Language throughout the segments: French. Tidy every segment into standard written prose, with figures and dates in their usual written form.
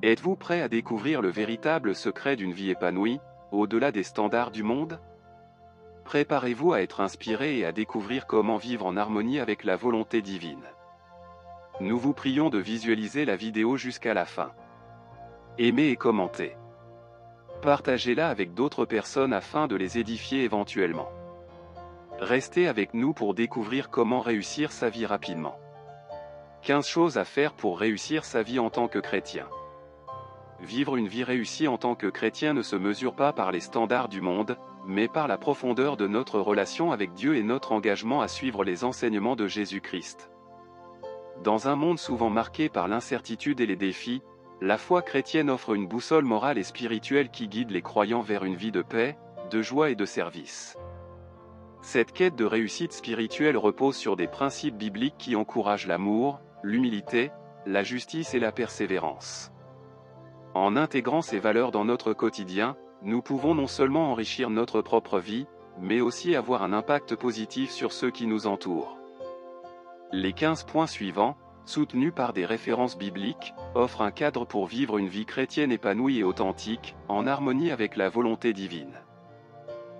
Êtes-vous prêt à découvrir le véritable secret d'une vie épanouie, au-delà des standards du monde? Préparez-vous à être inspiré et à découvrir comment vivre en harmonie avec la volonté divine. Nous vous prions de visualiser la vidéo jusqu'à la fin. Aimez et commentez. Partagez-la avec d'autres personnes afin de les édifier éventuellement. Restez avec nous pour découvrir comment réussir sa vie rapidement. 15 choses à faire pour réussir sa vie en tant que chrétien. Vivre une vie réussie en tant que chrétien ne se mesure pas par les standards du monde, mais par la profondeur de notre relation avec Dieu et notre engagement à suivre les enseignements de Jésus-Christ. Dans un monde souvent marqué par l'incertitude et les défis, la foi chrétienne offre une boussole morale et spirituelle qui guide les croyants vers une vie de paix, de joie et de service. Cette quête de réussite spirituelle repose sur des principes bibliques qui encouragent l'amour, l'humilité, la justice et la persévérance. En intégrant ces valeurs dans notre quotidien, nous pouvons non seulement enrichir notre propre vie, mais aussi avoir un impact positif sur ceux qui nous entourent. Les 15 points suivants, soutenus par des références bibliques, offrent un cadre pour vivre une vie chrétienne épanouie et authentique, en harmonie avec la volonté divine.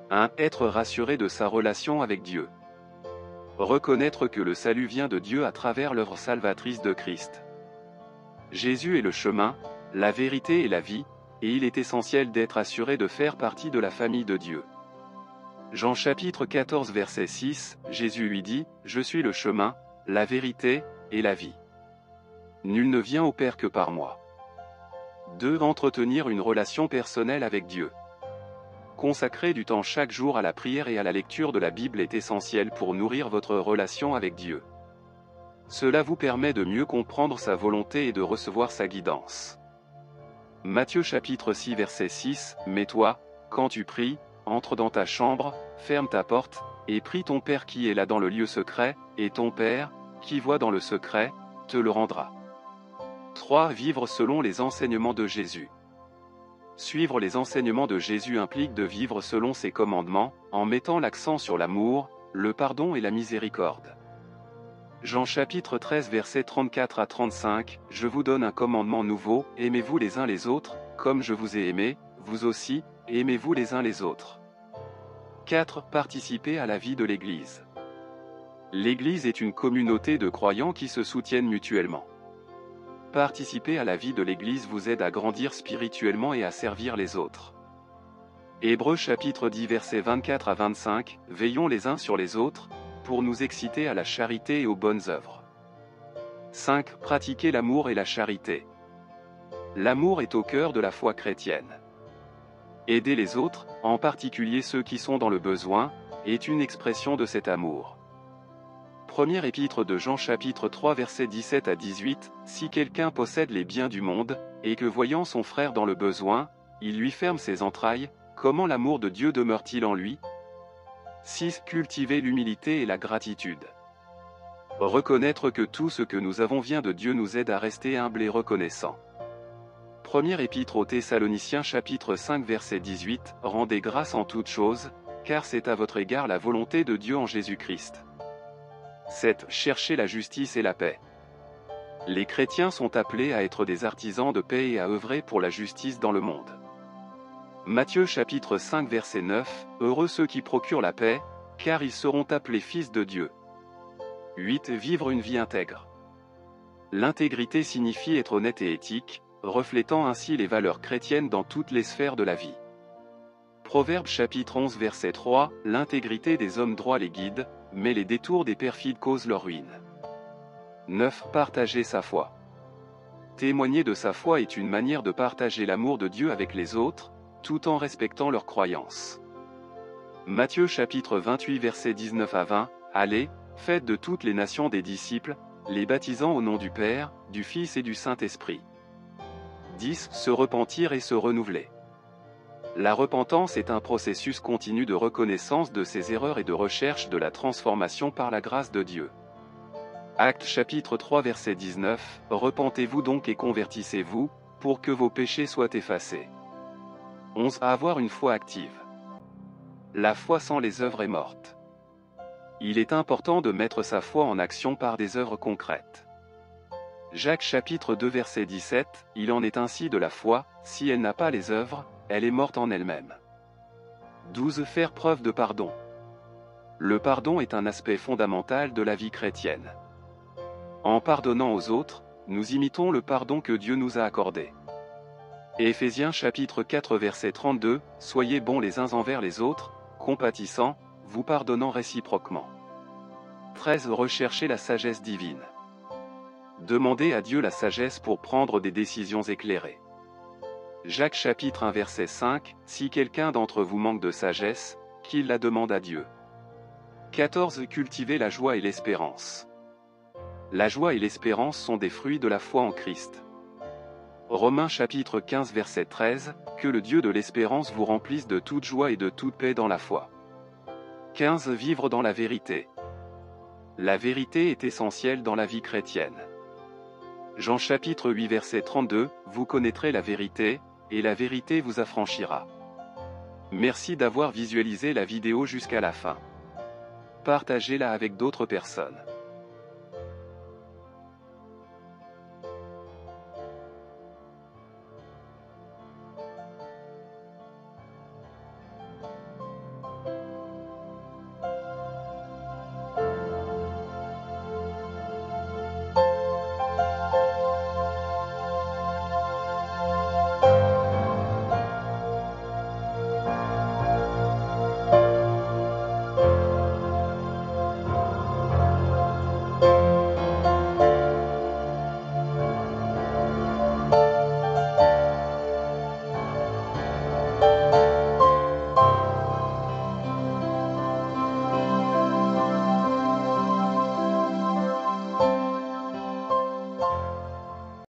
1. Être rassuré de sa relation avec Dieu. Reconnaître que le salut vient de Dieu à travers l'œuvre salvatrice de Christ. Jésus est le chemin, la vérité et la vie, et il est essentiel d'être assuré de faire partie de la famille de Dieu. Jean chapitre 14 verset 6, Jésus lui dit, « Je suis le chemin, la vérité, et la vie. Nul ne vient au Père que par moi. » 2. Entretenir une relation personnelle avec Dieu. Consacrer du temps chaque jour à la prière et à la lecture de la Bible est essentiel pour nourrir votre relation avec Dieu. Cela vous permet de mieux comprendre sa volonté et de recevoir sa guidance. Matthieu chapitre 6 verset 6, « Mais toi, quand tu pries, entre dans ta chambre, ferme ta porte, et prie ton Père qui est là dans le lieu secret, et ton Père, qui voit dans le secret, te le rendra. » 3. Vivre selon les enseignements de Jésus. Suivre les enseignements de Jésus implique de vivre selon ses commandements, en mettant l'accent sur l'amour, le pardon et la miséricorde. Jean chapitre 13 versets 34 à 35, « Je vous donne un commandement nouveau, aimez-vous les uns les autres, comme je vous ai aimé, vous aussi, aimez-vous les uns les autres. » 4. Participer à la vie de l'Église. L'Église est une communauté de croyants qui se soutiennent mutuellement. Participer à la vie de l'Église vous aide à grandir spirituellement et à servir les autres. Hébreux chapitre 10 versets 24 à 25, « Veillons les uns sur les autres, pour nous exciter à la charité et aux bonnes œuvres. » 5. Pratiquer l'amour et la charité. L'amour est au cœur de la foi chrétienne. Aider les autres, en particulier ceux qui sont dans le besoin, est une expression de cet amour. Première épître de Jean chapitre 3 versets 17 à 18, « Si quelqu'un possède les biens du monde, et que voyant son frère dans le besoin, il lui ferme ses entrailles, comment l'amour de Dieu demeure-t-il en lui ?» 6. Cultiver l'humilité et la gratitude. Reconnaître que tout ce que nous avons vient de Dieu nous aide à rester humbles et reconnaissants. Première épître aux Thessaloniciens chapitre 5 verset 18, « Rendez grâce en toutes choses, car c'est à votre égard la volonté de Dieu en Jésus-Christ. » 7. Chercher la justice et la paix. Les chrétiens sont appelés à être des artisans de paix et à œuvrer pour la justice dans le monde. Matthieu chapitre 5 verset 9, « Heureux ceux qui procurent la paix, car ils seront appelés fils de Dieu. » 8. Vivre une vie intègre. L'intégrité signifie être honnête et éthique, reflétant ainsi les valeurs chrétiennes dans toutes les sphères de la vie. Proverbe chapitre 11 verset 3, « L'intégrité des hommes droits les guide, mais les détours des perfides causent leur ruine. » 9. Partager sa foi. Témoigner de sa foi est une manière de partager l'amour de Dieu avec les autres, tout en respectant leurs croyances. Matthieu chapitre 28 verset 19 à 20, « Allez, faites de toutes les nations des disciples, les baptisant au nom du Père, du Fils et du Saint-Esprit. » 10. Se repentir et se renouveler. La repentance est un processus continu de reconnaissance de ses erreurs et de recherche de la transformation par la grâce de Dieu. Actes chapitre 3 verset 19, « Repentez-vous donc et convertissez-vous, pour que vos péchés soient effacés. » 11. Avoir une foi active. La foi sans les œuvres est morte. Il est important de mettre sa foi en action par des œuvres concrètes. Jacques chapitre 2 verset 17, il en est ainsi de la foi, si elle n'a pas les œuvres, elle est morte en elle-même. 12. Faire preuve de pardon. Le pardon est un aspect fondamental de la vie chrétienne. En pardonnant aux autres, nous imitons le pardon que Dieu nous a accordé. Éphésiens chapitre 4 verset 32, soyez bons les uns envers les autres, compatissants, vous pardonnant réciproquement. 13. Recherchez la sagesse divine. Demandez à Dieu la sagesse pour prendre des décisions éclairées. Jacques chapitre 1 verset 5, si quelqu'un d'entre vous manque de sagesse, qu'il la demande à Dieu. 14. Cultivez la joie et l'espérance. La joie et l'espérance sont des fruits de la foi en Christ. Romains chapitre 15 verset 13, que le Dieu de l'espérance vous remplisse de toute joie et de toute paix dans la foi. 15. Vivre dans la vérité. La vérité est essentielle dans la vie chrétienne. Jean chapitre 8 verset 32, vous connaîtrez la vérité, et la vérité vous affranchira. Merci d'avoir visualisé la vidéo jusqu'à la fin. Partagez-la avec d'autres personnes.